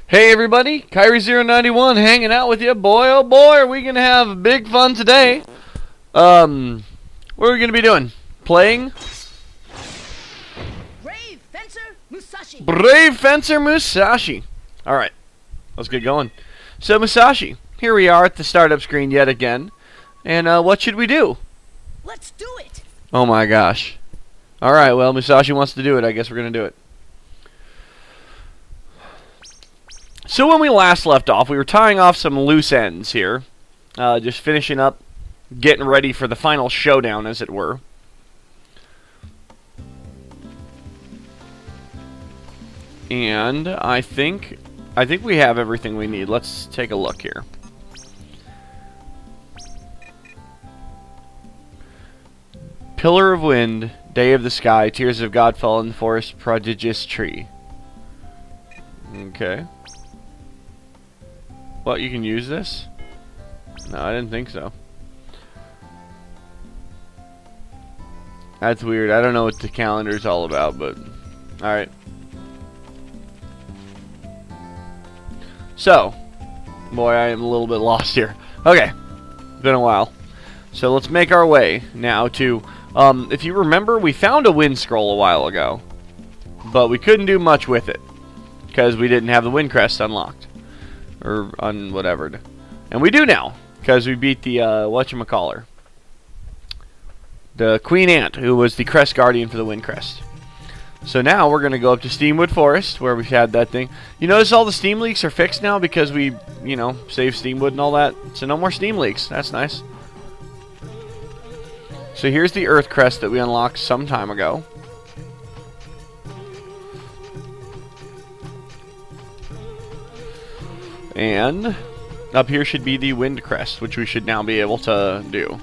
Hey everybody, Kyrie091 hanging out with you. Boy, oh boy, are we going to have big fun today. What are we going to be doing? Playing? Brave Fencer Musashi. Brave Fencer Musashi. Alright, let's get going. So Musashi, here we are at the startup screen yet again. And what should we do? Let's do it. Oh my gosh. Alright, well Musashi wants to do it. I guess we're going to do it. So when we last left off, we were tying off some loose ends here. Just finishing up, getting ready for the final showdown, as it were. And I think we have everything we need. Let's take a look here. Pillar of wind, day of the sky, tears of God fall in the forest, prodigious tree. Okay. What, you can use this? No, I didn't think so. That's weird. I don't know what the calendar is all about, but alright. So, boy, I am a little bit lost here. Okay, it's been a while. So let's make our way now to, if you remember, we found a wind scroll a while ago, but we couldn't do much with it because we didn't have the wind crest unlocked. Or on whatever. And we do now, because we beat the, whatchamacallit. The Queen Ant, who was the Crest Guardian for the Wind Crest. So now we're going to go up to Steamwood Forest, where we had that thing. You notice all the steam leaks are fixed now because we, you know, saved Steamwood and all that. So no more steam leaks. That's nice. So here's the Earth Crest that we unlocked some time ago. And up here should be the Wind Crest, which we should now be able to do.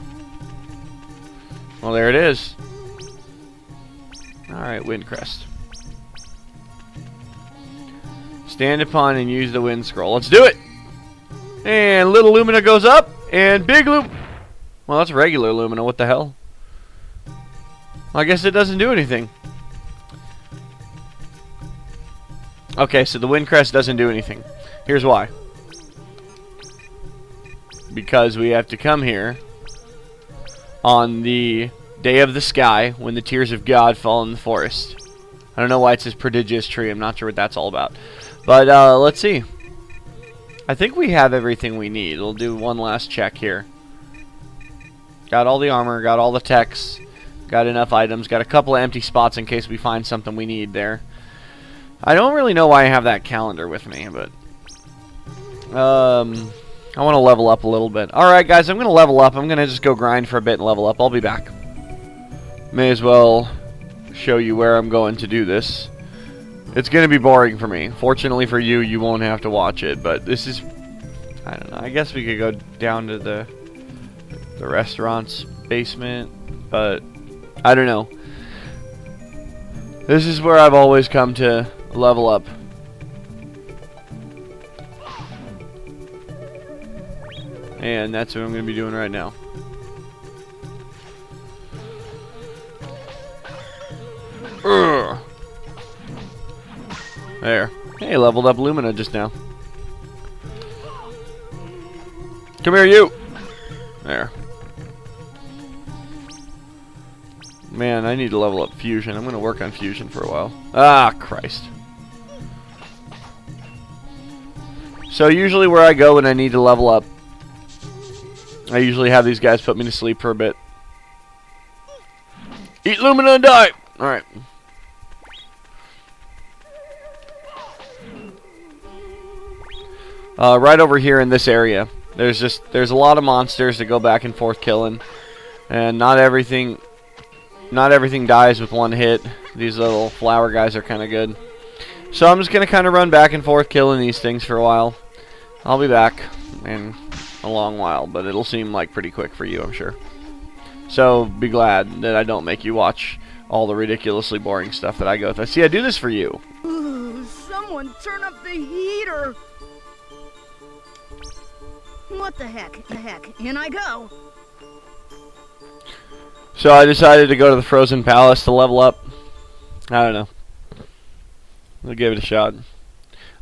Well, there it is. Alright, Wind Crest. Stand upon and use the Wind Scroll. Let's do it! And little Lumina goes up, and big Well, that's regular Lumina. What the hell? I guess it doesn't do anything. Okay, so the Wind Crest doesn't do anything. Here's why. Because we have to come here on the day of the sky when the tears of God fall in the forest. I don't know why it says prodigious tree. I'm not sure what that's all about. But let's see. I think we have everything we need. We'll do one last check here. Got all the armor, got all the techs, got enough items, got a couple of empty spots in case we find something we need there. I don't really know why I have that calendar with me, but I want to level up a little bit. Alright guys, I'm going to level up. I'm going to just go grind for a bit and level up. I'll be back. May as well show you where I'm going to do this. It's going to be boring for me. Fortunately for you, you won't have to watch it. But this is, I don't know. I guess we could go down to the restaurant's basement. But I don't know. This is where I've always come to level up. And that's what I'm going to be doing right now. Urgh. There. Hey, leveled up Lumina just now. Come here, you! There. Man, I need to level up Fusion. I'm going to work on Fusion for a while. Ah, Christ. So usually where I go when I need to level up, I usually have these guys put me to sleep for a bit. Eat Lumina and die! Alright. Right over here in this area, there's a lot of monsters that go back and forth killing. And not everything dies with one hit. These little flower guys are kind of good. So I'm just going to kind of run back and forth killing these things for a while. I'll be back in a long while, but it'll seem like pretty quick for you, I'm sure. So be glad that I don't make you watch all the ridiculously boring stuff that I go through. See, I do this for you. Ooh, someone turn up the heater. What the heck? In I go. So I decided to go to the Frozen Palace to level up. I don't know. We'll give it a shot.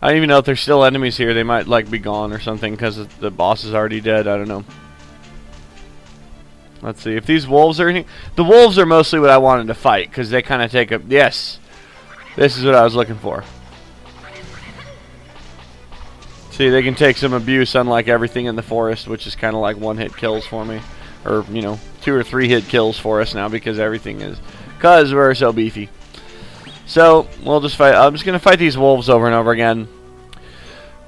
I don't even know if there's still enemies here. They might like be gone or something because the boss is already dead. I don't know. Let's see if these wolves are any. The wolves are mostly what I wanted to fight because they kind of take a. Yes, this is what I was looking for. See, they can take some abuse, unlike everything in the forest, which is kind of like one-hit kills for me, or 2 or 3 hit kills for us now because everything is. Because we're so beefy. So, we'll just fight. I'm just going to fight these wolves over and over again.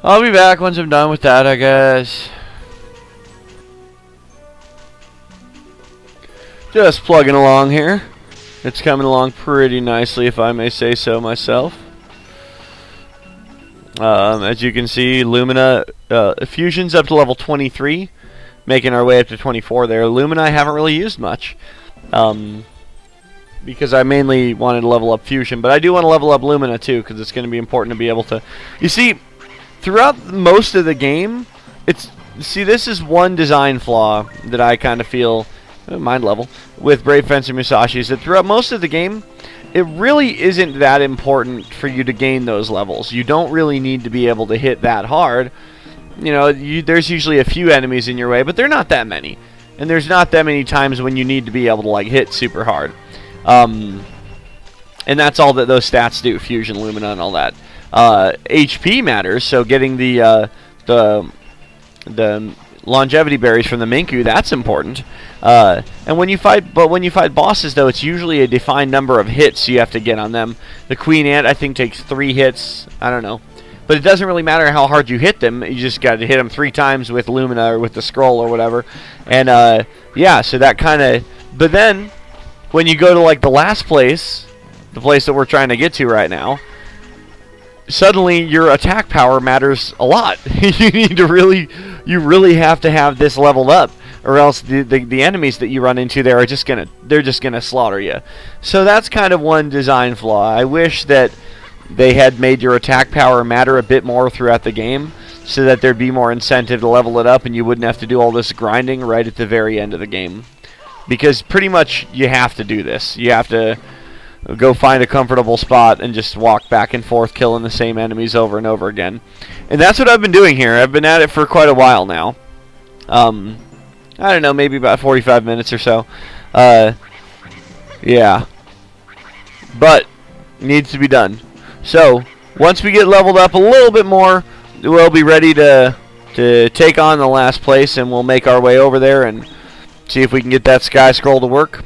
I'll be back once I'm done with that, I guess. Just plugging along here. It's coming along pretty nicely, if I may say so myself. As you can see, Lumina Fusion's up to level 23. Making our way up to 24 there. Lumina I haven't really used much. Because I mainly wanted to level up Fusion, but I do want to level up Lumina too, because it's going to be important to be able to. You see, throughout most of the game, this is one design flaw that I kind of feel, mind level, with Brave Fencer Musashi, is that throughout most of the game, it really isn't that important for you to gain those levels. You don't really need to be able to hit that hard. There's usually a few enemies in your way, but they're not that many, and there's not that many times when you need to be able to like hit super hard. And that's all that those stats do, Fusion, Lumina, and all that. HP matters, so getting the longevity berries from the Minku, that's important. And when you fight bosses, though, it's usually a defined number of hits you have to get on them. The Queen Ant, I think, takes 3 hits. I don't know. But it doesn't really matter how hard you hit them. You just got to hit them 3 times with Lumina or with the scroll or whatever. And, yeah, so that kind of... But then, when you go to, like, the last place, the place that we're trying to get to right now, suddenly your attack power matters a lot. You really have to have this leveled up, or else the enemies that you run into there are just gonna slaughter you. So that's kind of one design flaw. I wish that they had made your attack power matter a bit more throughout the game, so that there'd be more incentive to level it up, and you wouldn't have to do all this grinding right at the very end of the game. Because pretty much you have to do this. You have to go find a comfortable spot and just walk back and forth killing the same enemies over and over again. And that's what I've been doing here. I've been at it for quite a while now. I don't know, maybe about 45 minutes or so. Yeah. But, needs to be done. So, once we get leveled up a little bit more, we'll be ready to take on the last place, and we'll make our way over there and see if we can get that Sky Scroll to work.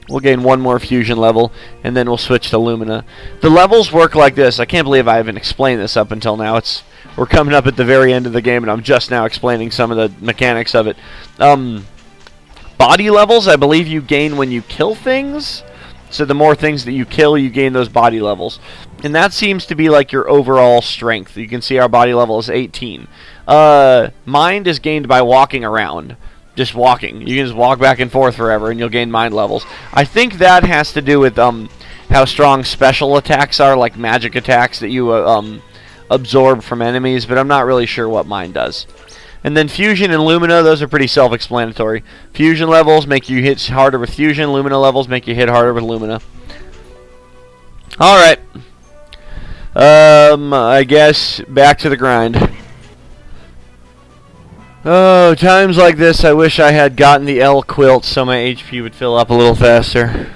We'll gain 1 more Fusion level, and then we'll switch to Lumina. The levels work like this. I can't believe I haven't explained this up until now. We're coming up at the very end of the game, and I'm just now explaining some of the mechanics of it. Body levels, I believe you gain when you kill things. So the more things that you kill, you gain those body levels. And that seems to be like your overall strength. You can see our body level is 18. Mind is gained by walking around. Just walking. You can just walk back and forth forever, and you'll gain mind levels. I think that has to do with how strong special attacks are, like magic attacks that you absorb from enemies, but I'm not really sure what mind does. And then Fusion and Lumina, those are pretty self-explanatory. Fusion levels make you hit harder with Fusion. Lumina levels make you hit harder with Lumina. Alright. I guess back to the grind. Oh, times like this, I wish I had gotten the L quilt so my HP would fill up a little faster.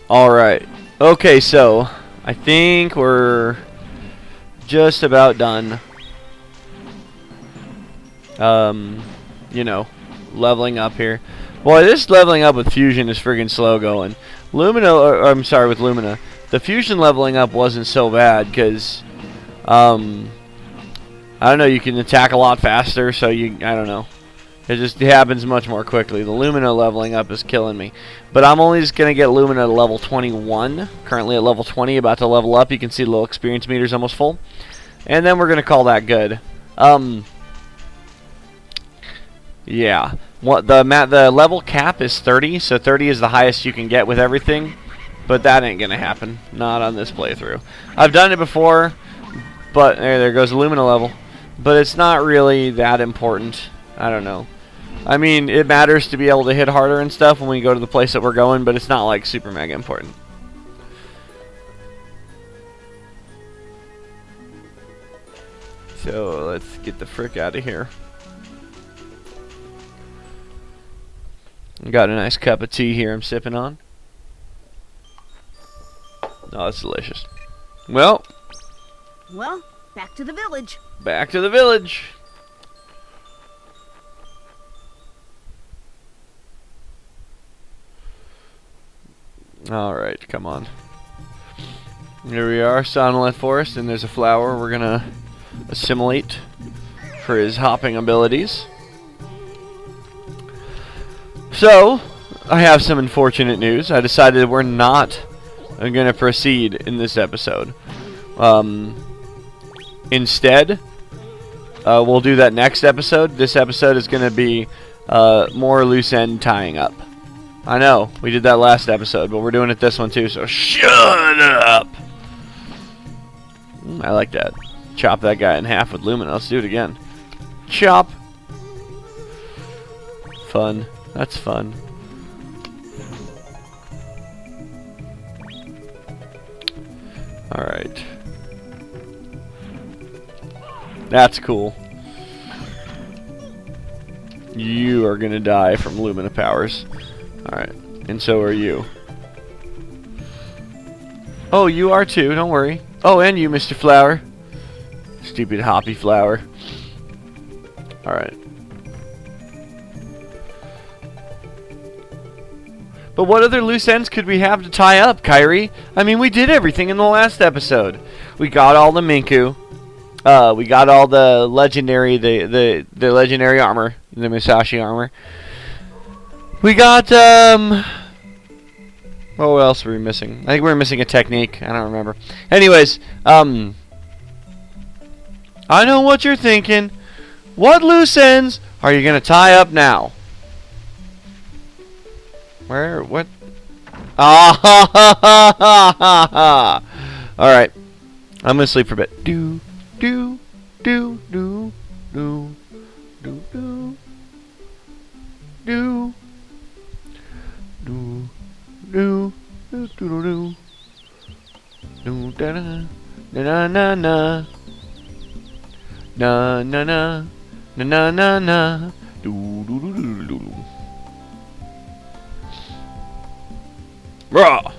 Alright. Okay, so I think we're just about done. Leveling up here. Boy, this leveling up with Fusion is friggin' slow going. I'm sorry, with Lumina. The Fusion leveling up wasn't so bad, because, I don't know, you can attack a lot faster, so I don't know. It just happens much more quickly. The Lumina leveling up is killing me. But I'm only just going to get Lumina to level 21. Currently at level 20, about to level up. You can see the little experience meter's almost full. And then we're going to call that good. Yeah. The level cap is 30, so 30 is the highest you can get with everything. But that ain't going to happen. Not on this playthrough. I've done it before, but there goes the Lumina level. But it's not really that important. I don't know. I mean, it matters to be able to hit harder and stuff when we go to the place that we're going, but it's not like super mega important. So let's get the frick out of here. Got a nice cup of tea here I'm sipping on. Oh, that's delicious. Well, back to the village. back to the village. Alright, come on. Here we are, Sonnet Forest, and there's a flower we're gonna assimilate for his hopping abilities. So, I have some unfortunate news. I decided we're not gonna proceed in this episode. Instead, we'll do that next episode. This episode is gonna be more loose end tying up. I know, we did that last episode, but we're doing it this one too, so shut up! I like that. Chop that guy in half with Lumina. Let's do it again. Chop! Fun. That's fun. Alright. That's cool. You are gonna die from Lumina powers. Alright, and so are you. Oh, you are too, don't worry. Oh, and you, Mr. Flower. Stupid hoppy flower. Alright. But what other loose ends could we have to tie up, Kyrie? I mean, we did everything in the last episode. We got all the Minku. We got all the legendary, the legendary armor, the Musashi armor. We got, what else were we missing? I think we were missing a technique. I don't remember. Anyways, I know what you're thinking. What loose ends are you going to tie up now? Where? What? Ah ha ha ha ha ha! Alright. I'm going to sleep for a bit. Do, do, do, do, do, do, do, do. Do do do do do do da na na na na na na na na na na na do do do do do do. Bruh.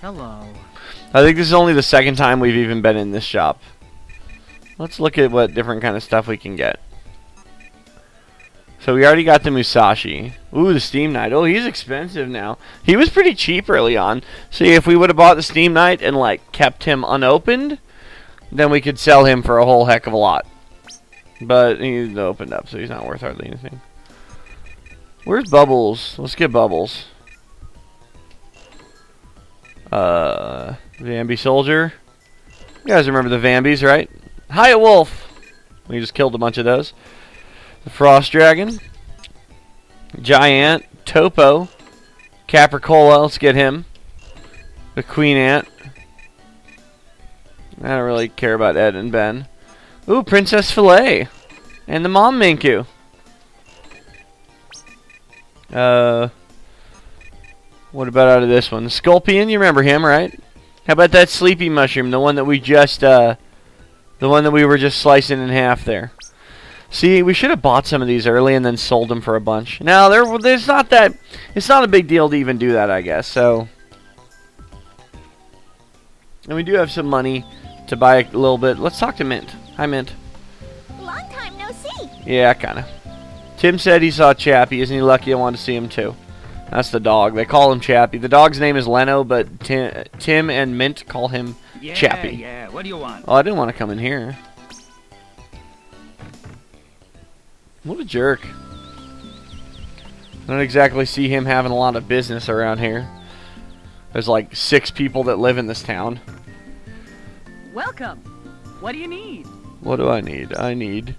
Hello. I think this is only the second time we've even been in this shop. Let's look at what different kind of stuff we can get. So we already got the Musashi. Ooh, the Steam Knight. Oh, he's expensive now. He was pretty cheap early on. See, if we would have bought the Steam Knight and, like, kept him unopened, then we could sell him for a whole heck of a lot. But he's opened up, so he's not worth hardly anything. Where's Bubbles? Let's get Bubbles. Vambi Soldier. You guys remember the Vambis, right? Hiya Wolf! We just killed a bunch of those. The Frost Dragon. Giant. Topo. Capricola, let's get him. The Queen Ant. I don't really care about Ed and Ben. Ooh, Princess Filet. And the Mom Minku. What about out of this one? The Scorpion, you remember him, right? How about that Sleepy Mushroom, the one that we just, the one that we were just slicing in half there. See, we should have bought some of these early and then sold them for a bunch. Now, there's not that, it's not a big deal to even do that, I guess, so. And we do have some money to buy a little bit. Let's talk to Mint. Hi, Mint. Long time no see. Yeah, kinda. Tim said he saw Chappie. Isn't he lucky? I wanted to see him too. That's the dog. They call him Chappie. The dog's name is Leno, but Tim and Mint call him Chappie. Yeah, what do you want? Oh, I didn't want to come in here. What a jerk. I don't exactly see him having a lot of business around here. There's like 6 people that live in this town. Welcome. What do you need? What do I need? I need...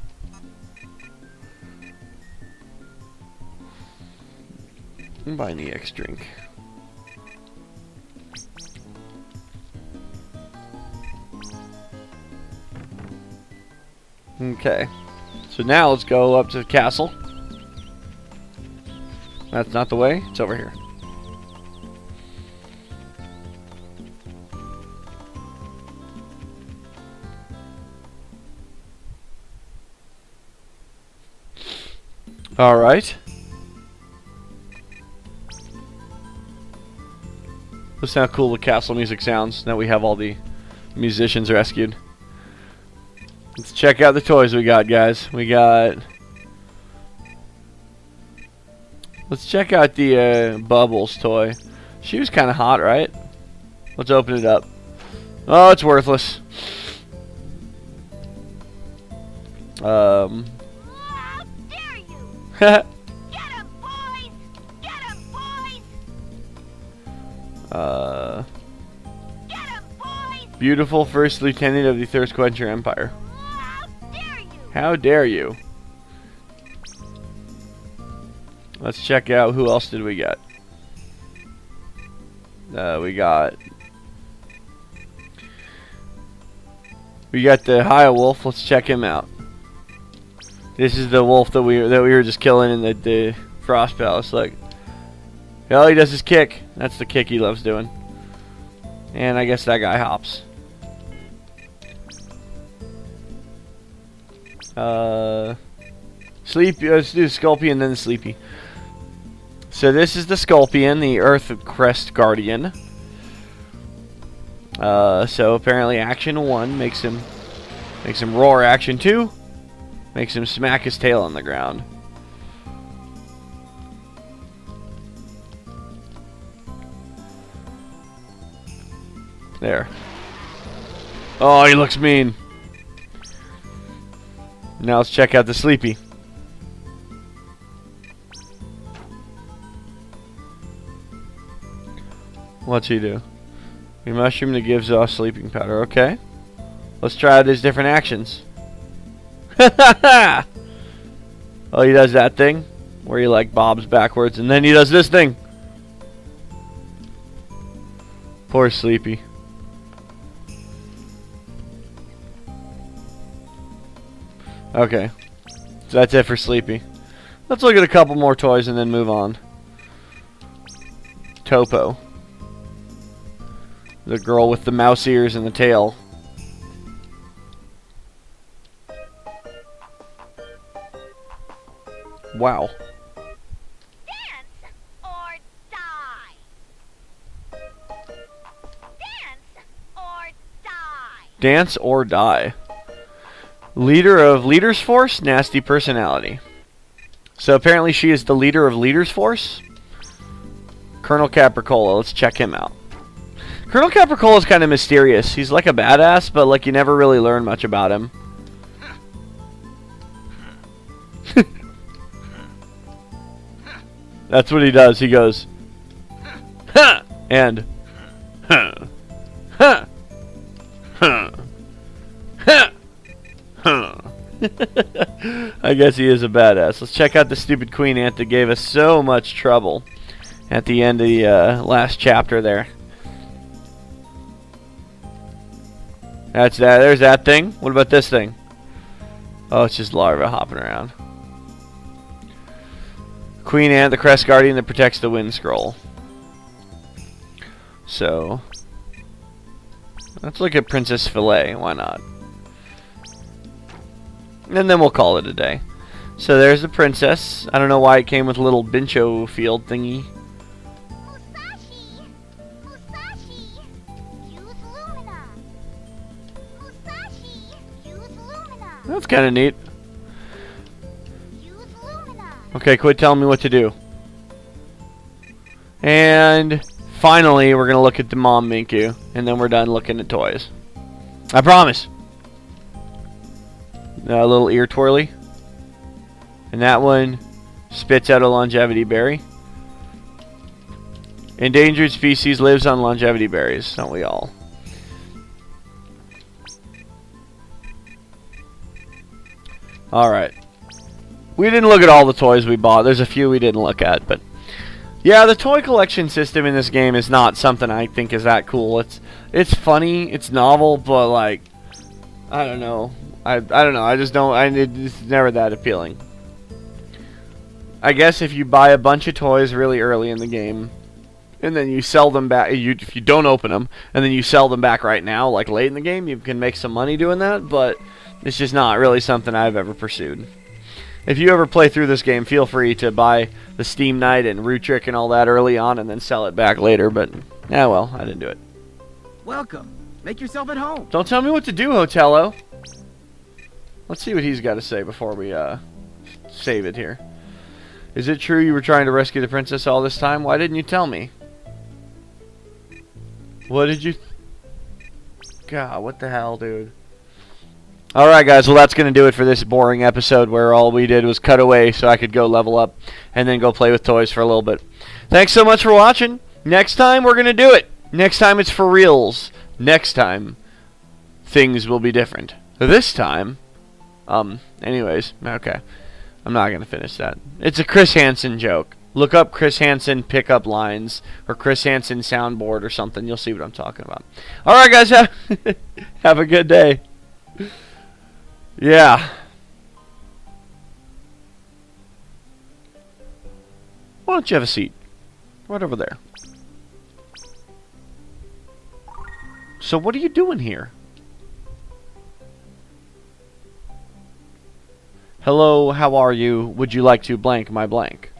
buy an EX drink. Okay. So now let's go up to the castle. That's not the way. It's over here. Alright. Listen how cool the castle music sounds now we have all the musicians rescued. Let's check out the toys we got, guys. Let's check out the Bubbles toy. She was kind of hot, right? Let's open it up. Oh, it's worthless. How dare you! Get him, boys! Get him, boys! Get him, boys! Beautiful first lieutenant of the Thirst Quencher Empire. How dare you! How dare you? Let's check out who else did we get. We got the High Wolf. Let's check him out. This is the wolf that we were just killing in the Frost Palace. Look. Oh, he does his kick. That's the kick he loves doing. And I guess that guy hops. Sleepy. Let's do Sculpion, then the Sleepy. So this is the Sculpion, the Earth Crest Guardian. So apparently Action 1 makes him roar. Action 2 makes him smack his tail on the ground. There. Oh, he looks mean. Now let's check out the Sleepy. What's he do? A mushroom that gives off sleeping powder. Okay. Let's try out his different actions. Oh, he does that thing where he like bobs backwards, and then he does this thing. Poor Sleepy. Okay. So that's it for Sleepy. Let's look at a couple more toys and then move on. Topo. The girl with the mouse ears and the tail. Wow. Dance or die! Dance or die! Dance or die. Leader of Leader's Force, nasty personality. So apparently she is the leader of Leader's Force. Colonel Capricola, let's check him out. Colonel Capricola is kind of mysterious. He's like a badass, but like you never really learn much about him. That's what he does. He goes, ha! And, ha! Ha! Ha! Ha! Ha! I guess he is a badass. Let's check out the stupid Queen Ant that gave us so much trouble at the end of the last chapter there. That's that. There's that thing. What about this thing? Oh, it's just larva hopping around. Queen Ant, the Crest Guardian that protects the Wind Scroll. So, let's look at Princess Filet. Why not? And then we'll call it a day. So there's the princess. I don't know why it came with a little Bincho field thingy. Musashi! Musashi! Use Lumina! Musashi! Use Lumina! That's kind of neat. Use Lumina! Okay, quit telling me what to do. And finally, we're going to look at the Mom Minku. And then we're done looking at toys. I promise. A little ear twirly. And that one spits out a longevity berry. Endangered species lives on longevity berries, don't we all? Alright. We didn't look at all the toys we bought. There's a few we didn't look at, but yeah, the toy collection system in this game is not something I think is that cool. It's funny, it's novel, but like I don't know. I don't know. I just don't. It's never that appealing. I guess if you buy a bunch of toys really early in the game, and then you sell them back, if you don't open them, and then you sell them back right now, like late in the game, you can make some money doing that. But it's just not really something I've ever pursued. If you ever play through this game, feel free to buy the Steam Knight and Root Trick and all that early on and then sell it back later, but, yeah, well, I didn't do it. Welcome. Make yourself at home. Don't tell me what to do, Hotello. Let's see what he's got to say before we, save it here. Is it true you were trying to rescue the princess all this time? Why didn't you tell me? What did you... God, what the hell, dude? Alright, guys, well, that's going to do it for this boring episode where all we did was cut away so I could go level up and then go play with toys for a little bit. Thanks so much for watching. Next time, we're going to do it. Next time, it's for reals. Next time, things will be different. This time, anyways, okay. I'm not going to finish that. It's a Chris Hansen joke. Look up Chris Hansen pickup lines or Chris Hansen soundboard or something. You'll see what I'm talking about. Alright, guys, have a good day. Yeah. Why don't you have a seat? Right over there. So what are you doing here? Hello, how are you? Would you like to blank my blank?